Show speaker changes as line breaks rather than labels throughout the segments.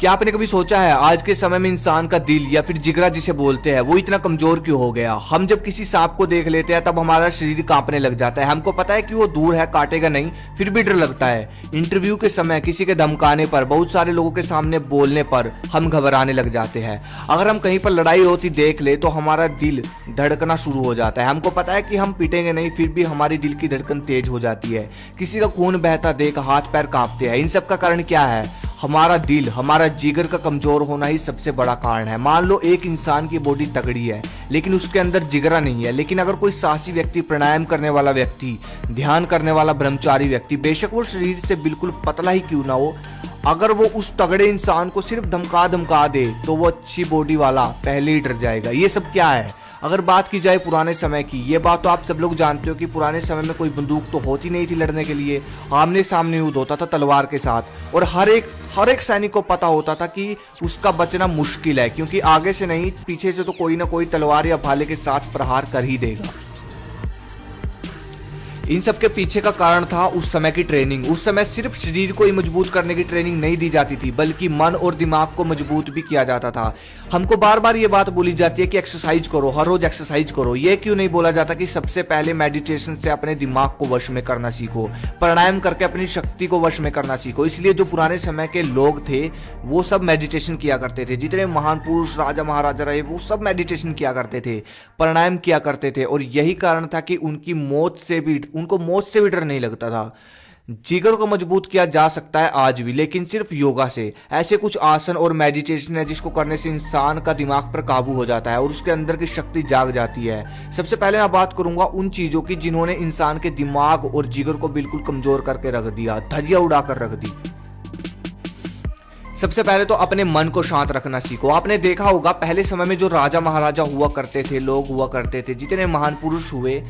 क्या आपने कभी सोचा है आज के समय में इंसान का दिल या फिर जिगरा जिसे बोलते हैं वो इतना कमजोर क्यों हो गया। हम जब किसी सांप को देख लेते हैं तब हमारा शरीर कांपने लग जाता है। हमको पता है कि वो दूर है, काटेगा नहीं, फिर भी डर लगता है। इंटरव्यू के समय, किसी के धमकाने पर, बहुत सारे लोगों के सामने बोलने पर हम घबराने लग जाते हैं। अगर हम कहीं पर लड़ाई होती देख ले तो हमारा दिल धड़कना शुरू हो जाता है। हमको पता है कि हम पिटेंगे नहीं, फिर भी हमारी दिल की धड़कन तेज हो जाती है। किसी का खून बहता देख हाथ पैर कांपते हैं। इन सब का कारण क्या है? हमारा दिल, हमारा जिगर का कमजोर होना ही सबसे बड़ा कारण है। मान लो एक इंसान की बॉडी तगड़ी है लेकिन उसके अंदर जिगरा नहीं है। लेकिन अगर कोई साहसी व्यक्ति, प्राणायाम करने वाला व्यक्ति, ध्यान करने वाला ब्रह्मचारी व्यक्ति, बेशक वो शरीर से बिल्कुल पतला ही क्यों ना हो, अगर वो उस तगड़े इंसान को सिर्फ धमका दे तो वो अच्छी बॉडी वाला पहले ही डर जाएगा। ये सब क्या है? अगर बात की जाए पुराने समय की, ये बात तो आप सब लोग जानते हो कि पुराने समय में कोई बंदूक तो होती नहीं थी लड़ने के लिए। आमने सामने युद्ध होता था तलवार के साथ, और हर एक सैनिक को पता होता था कि उसका बचना मुश्किल है, क्योंकि आगे से नहीं पीछे से तो कोई ना कोई तलवार या भाले के साथ प्रहार कर ही देगा। इन सब के पीछे का कारण था उस समय की ट्रेनिंग। उस समय सिर्फ शरीर को ही मजबूत करने की ट्रेनिंग नहीं दी जाती थी, बल्कि मन और दिमाग को मजबूत भी किया जाता था। हमको बार बार ये बात बोली जाती है कि एक्सरसाइज करो, हर रोज एक्सरसाइज करो। ये क्यों नहीं बोला जाता कि सबसे पहले मेडिटेशन से अपने दिमाग को वश में करना सीखो, प्राणायाम करके अपनी शक्ति को वश में करना सीखो। इसलिए जो पुराने समय के लोग थे वो सब मेडिटेशन किया करते थे। जितने महान पुरुष, राजा महाराजा रहे, वो सब मेडिटेशन किया करते थे, प्राणायाम किया करते थे। और यही कारण था कि उनको मौत से भी डर नहीं लगता था। जिगर को मजबूत किया जा सकता है आज भी, लेकिन सिर्फ योगा से। ऐसे कुछ आसन और मेडिटेशन है जिसको करने से इंसान का दिमाग पर काबू हो जाता है और उसके अंदर की शक्ति जाग जाती है। सबसे पहले मैं बात करूंगा उन चीजों की जिन्होंने इंसान के दिमाग और जिगर को बिल्कुल कमजोर करके रख दिया, धज्जियां उड़ाकर रख दी। सबसे पहले तो अपने मन को शांत रखना सीखो। आपने देखा होगा पहले समय में जो राजा महाराजा हुआ करते थे, लोग हुआ करते थे, जितने महान पुरुष हुए,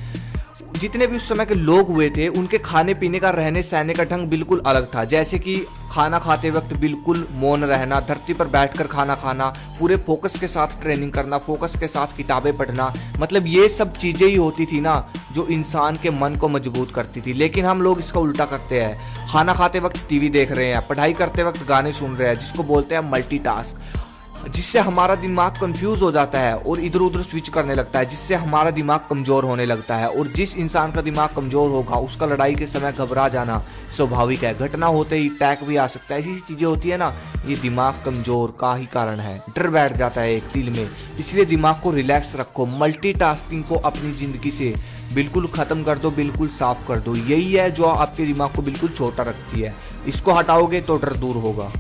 जितने भी उस समय के लोग हुए थे, उनके खाने पीने का, रहने सहने का ढंग बिल्कुल अलग था। जैसे कि खाना खाते वक्त बिल्कुल मौन रहना, धरती पर बैठकर खाना खाना, पूरे फोकस के साथ ट्रेनिंग करना, फोकस के साथ किताबें पढ़ना। मतलब ये सब चीजें ही होती थी ना जो इंसान के मन को मजबूत करती थी। लेकिन हम लोग इसका उल्टा करते हैं। खाना खाते वक्त टीवी देख रहे हैं, पढ़ाई करते वक्त गाने सुन रहे हैं, जिसको बोलते हैं मल्टीटास्क, जिससे हमारा दिमाग कंफ्यूज हो जाता है और इधर उधर स्विच करने लगता है, जिससे हमारा दिमाग कमजोर होने लगता है। और जिस इंसान का दिमाग कमजोर होगा उसका लड़ाई के समय घबरा जाना स्वाभाविक है। घटना होते ही अटैक भी आ सकता है। ऐसी चीजें होती है ना, ये दिमाग कमजोर का ही कारण है। डर बैठ जाता है एक दिल में। इसलिए दिमाग को रिलैक्स रखो। मल्टीटास्किंग को अपनी जिंदगी से बिल्कुल खत्म कर दो, बिल्कुल साफ कर दो। यही है जो आपके दिमाग को बिल्कुल छोटा रखती है। इसको हटाओगे तो डर दूर होगा।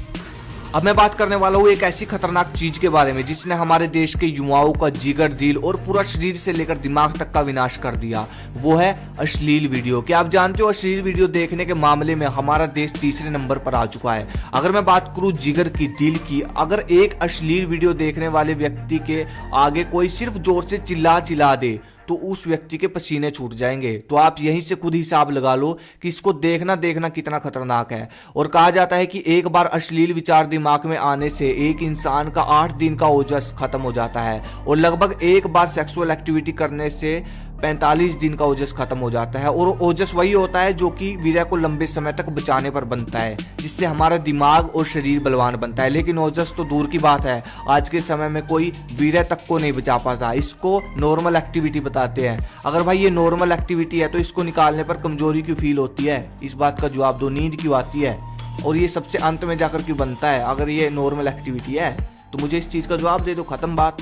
अब मैं बात करने वाला हूँ एक ऐसी खतरनाक चीज के बारे में जिसने हमारे देश के युवाओं का जिगर, दिल और पूरा शरीर से लेकर दिमाग तक का विनाश कर दिया। वो है अश्लील वीडियो। क्या आप जानते हो अश्लील वीडियो देखने के मामले में हमारा देश तीसरे नंबर पर आ चुका है। अगर मैं बात करूं जिगर की, दिल की, अगर एक अश्लील वीडियो देखने वाले व्यक्ति के आगे कोई सिर्फ जोर से चिल्ला दे तो उस व्यक्ति के पसीने छूट जाएंगे। तो आप यहीं से खुद हिसाब लगा लो कि इसको देखना कितना खतरनाक है। और कहा जाता है कि एक बार अश्लील विचार दिमाग में आने से एक इंसान का 8 दिन का ओजस खत्म हो जाता है, और लगभग एक बार सेक्सुअल एक्टिविटी करने से 45 दिन का ओजस खत्म हो जाता है। और ओजस वही होता है जो कि वीर्य को लंबे समय तक बचाने पर बनता है, जिससे हमारा दिमाग और शरीर बलवान बनता है। लेकिन ओजस तो दूर की बात है, आज के समय में कोई वीर्य तक को नहीं बचा पाता। इसको नॉर्मल एक्टिविटी बताते हैं। अगर भाई ये नॉर्मल एक्टिविटी है तो इसको निकालने पर कमजोरी क्यों फील होती है? इस बात का जवाब दो। नींद क्यों आती है? और ये सबसे अंत में जाकर क्यों बनता है? अगर ये नॉर्मल एक्टिविटी है तो मुझे इस चीज का जवाब दे दो, खत्म बात।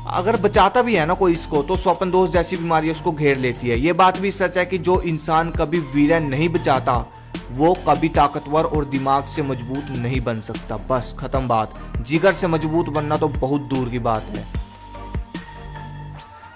अगर बचाता भी है ना कोई इसको तो स्वप्न दोष जैसी बीमारी उसको घेर लेती है। ये बात भी सच है कि जो इंसान कभी वीर्य नहीं बचाता वो कभी ताकतवर और दिमाग से मजबूत नहीं बन सकता। बस खत्म बात। जिगर से मजबूत बनना तो बहुत दूर की बात है।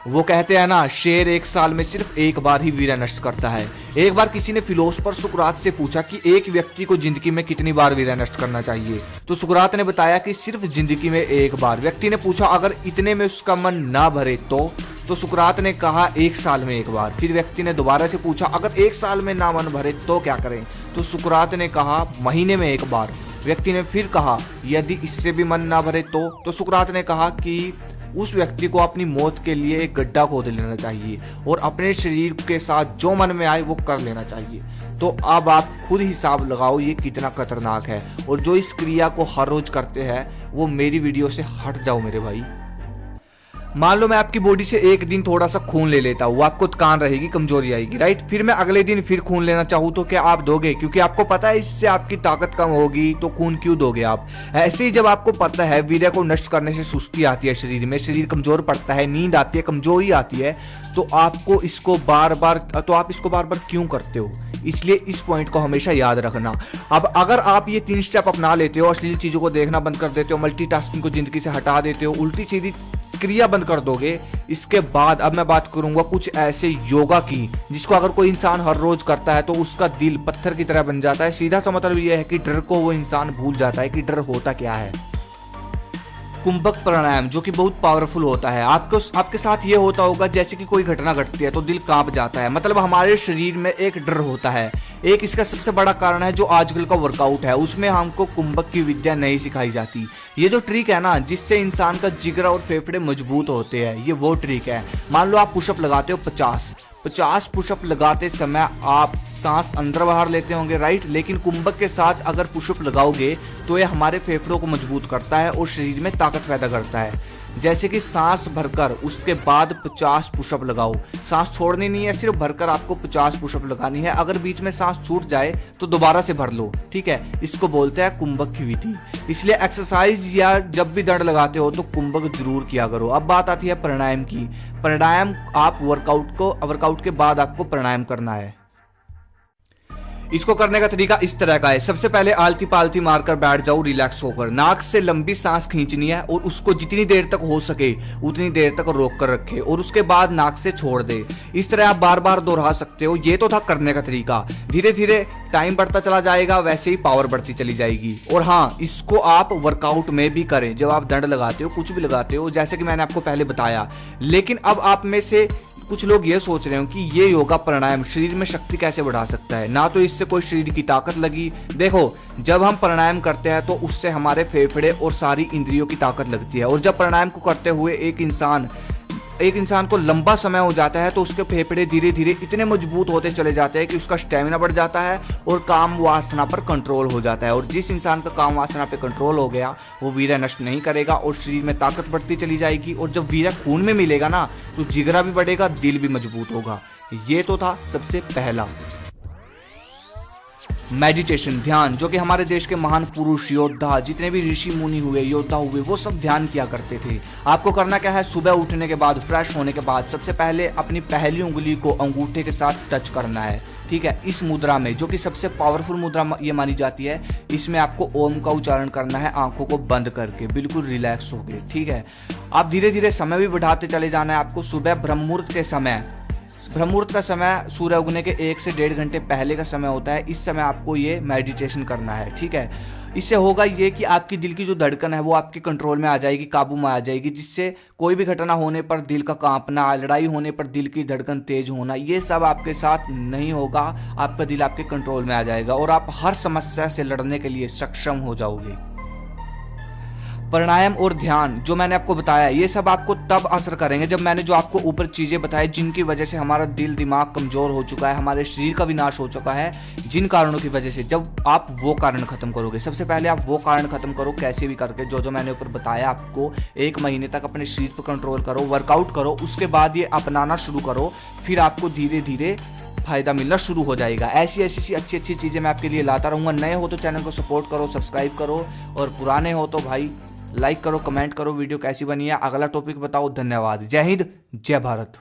वो कहते हैं ना, शेर एक साल में सिर्फ एक बार ही वीर्य नष्ट करता है। एक बार किसी ने फिलोसफर सुकरात से पूछा कि एक व्यक्ति को जिंदगी में कितनी बार वीर्य नष्ट करना चाहिए, तो सुकरात ने बताया कि सिर्फ जिंदगी में एक बार। व्यक्ति ने पूछा अगर इतने में उसका मन ना भरे तो सुकरात ने कहा 1 साल में एक बार। फिर व्यक्ति ने दोबारा से पूछा अगर 1 साल में ना मन भरे तो क्या करें, तो सुकरात ने कहा महीने में एक बार। व्यक्ति ने फिर कहा यदि इससे भी मन ना भरे तो सुकरात ने कहा कि उस व्यक्ति को अपनी मौत के लिए एक गड्ढा खोद लेना चाहिए और अपने शरीर के साथ जो मन में आए वो कर लेना चाहिए। तो अब आप खुद हिसाब लगाओ ये कितना खतरनाक है। और जो इस क्रिया को हर रोज करते हैं वो मेरी वीडियो से हट जाओ मेरे भाई। मान लो मैं आपकी बॉडी से एक दिन थोड़ा सा खून ले लेता हूँ, आपको थकान रहेगी, कमजोरी आएगी, राइट। फिर मैं अगले दिन फिर खून लेना चाहूँ तो क्या आप दोगे? क्योंकि आपको पता है इससे आपकी ताकत कम होगी, तो खून क्यों दोगे आप? ऐसे ही जब आपको पता है वीर्य को नष्ट करने से सुस्ती आती है शरीर में, शरीर कमजोर पड़ता है, नींद आती है, कमजोरी आती है, तो आप इसको बार बार क्यों करते हो? इसलिए इस पॉइंट को हमेशा याद रखना। अब अगर आप ये 3 स्टेप अपना लेते हो, अश्लील चीजों को देखना बंद कर देते हो, मल्टीटास्किंग को जिंदगी से हटा देते हो, उल्टी सीधी क्रिया बंद कर दोगे, इसके बाद अब मैं बात करूंगा कुछ ऐसे योगा की जिसको अगर कोई इंसान हर रोज करता है तो उसका दिल पत्थर की तरह बन जाता है। सीधा सा मतलब यह है कि डर को वो इंसान भूल जाता है कि डर होता क्या है। कुंभक प्राणायाम जो कि बहुत पावरफुल होता है। आपके साथ ये होता होगा जैसे कि कोई घटना घटती है तो दिल कांप जाता है, मतलब हमारे शरीर में एक डर होता है। एक इसका सबसे बड़ा कारण है जो आजकल का वर्कआउट है, उसमें हमको कुंभक की विद्या नहीं सिखाई जाती। ये जो ट्रिक है ना जिससे इंसान का जिगर और फेफड़े मजबूत होते हैं, ये वो ट्रिक है। मान लो आप पुशअप लगाते हो 50 पुशअप लगाते समय आप सांस अंदर बाहर लेते होंगे, राइट। लेकिन कुंभक के साथ अगर पुशअप लगाओगे तो ये हमारे फेफड़ों को मजबूत करता है और शरीर में ताकत पैदा करता है। जैसे कि सांस भरकर उसके बाद 50 पुशअप लगाओ, सांस छोड़नी नहीं है, सिर्फ भरकर आपको 50 पुशअप लगानी है। अगर बीच में सांस छूट जाए तो दोबारा से भर लो, ठीक है। इसको बोलते हैं कुंभक की विधि। इसलिए एक्सरसाइज या जब भी दंड लगाते हो तो कुंभक जरूर किया करो। अब बात आती है प्राणायाम की। प्राणायाम आप वर्कआउट के बाद आपको प्राणायाम करना है। इसको करने का तरीका इस तरह का है। सबसे पहले आलती पालती मारकर बैठ जाओ रिलैक्स होकर, नाक से लंबी सांस खींचनी है और उसको जितनी देर तक हो सके उतनी देर तक रोक कर रखे और उसके बाद नाक से छोड़ दे। इस तरह आप बार बार दोहरा सकते हो। ये तो था करने का तरीका। धीरे धीरे टाइम बढ़ता चला जाएगा, वैसे ही पावर बढ़ती चली जाएगी। और हाँ, इसको आप वर्कआउट में भी करें, जब आप दंड लगाते हो, कुछ भी लगाते हो, जैसे कि मैंने आपको पहले बताया। लेकिन अब आप में से कुछ लोग ये सोच रहे हो कि ये योगा प्राणायाम शरीर में शक्ति कैसे बढ़ा सकता है, ना तो इससे कोई शरीर की ताकत लगी। देखो, जब हम प्राणायाम करते हैं तो उससे हमारे फेफड़े और सारी इंद्रियों की ताकत लगती है। और जब प्राणायाम को करते हुए एक इंसान को लंबा समय हो जाता है तो उसके फेफड़े धीरे धीरे इतने मजबूत होते चले जाते हैं कि उसका स्टेमिना बढ़ जाता है और काम वासना पर कंट्रोल हो जाता है। और जिस इंसान का काम वासना पे कंट्रोल हो गया वो वीर्य नष्ट नहीं करेगा और शरीर में ताकत बढ़ती चली जाएगी। और जब वीर्य खून में मिलेगा ना तो जिगरा भी बढ़ेगा, दिल भी मजबूत होगा। ये तो था सबसे पहला। मेडिटेशन, ध्यान, जो कि हमारे देश के महान पुरुष योद्धा, जितने भी ऋषि मुनि हुए, योद्धा हुए, वो सब ध्यान किया करते थे। आपको करना क्या है, सुबह उठने के बाद, फ्रेश होने के बाद सबसे पहले अपनी पहली उंगली को अंगूठे के साथ टच करना है, ठीक है। इस मुद्रा में, जो कि सबसे पावरफुल मुद्रा ये मानी जाती है, इसमें आपको ओम का उच्चारण करना है आंखों को बंद करके, बिल्कुल रिलैक्स हो गए, ठीक है। आप धीरे धीरे समय भी बढ़ाते चले जाना है आपको। सुबह ब्रह्ममुहूर्त का समय सूर्य उगने के 1 से 1.5 घंटे पहले का समय होता है। इस समय आपको ये मेडिटेशन करना है, ठीक है। इससे होगा ये कि आपकी दिल की जो धड़कन है वो आपके कंट्रोल में आ जाएगी, काबू में आ जाएगी, जिससे कोई भी घटना होने पर दिल का कांपना, लड़ाई होने पर दिल की धड़कन तेज होना, ये सब आपके साथ नहीं होगा। आपका दिल आपके कंट्रोल में आ जाएगा और आप हर समस्या से लड़ने के लिए सक्षम हो जाओगे। प्राणायाम और ध्यान जो मैंने आपको बताया, ये सब आपको तब असर करेंगे जब मैंने जो आपको ऊपर चीजें बताई, जिनकी वजह से हमारा दिल दिमाग कमजोर हो चुका है, हमारे शरीर का विनाश हो चुका है, जिन कारणों की वजह से, जब आप वो कारण खत्म करोगे। सबसे पहले आप वो कारण खत्म करो, कैसे भी करके, जो मैंने ऊपर बताया आपको। 1 महीने तक अपने शरीर पर कंट्रोल करो, वर्कआउट करो, उसके बाद ये अपनाना शुरू करो, फिर आपको धीरे धीरे फायदा मिलना शुरू हो जाएगा। ऐसी अच्छी चीजें मैं आपके लिए लाता रहूंगा। नए हो तो चैनल को सपोर्ट करो, सब्सक्राइब करो, और पुराने हो तो भाई लाइक करो, कमेंट करो वीडियो कैसी बनी है, अगला टॉपिक बताओ। धन्यवाद। जय हिंद, जय भारत।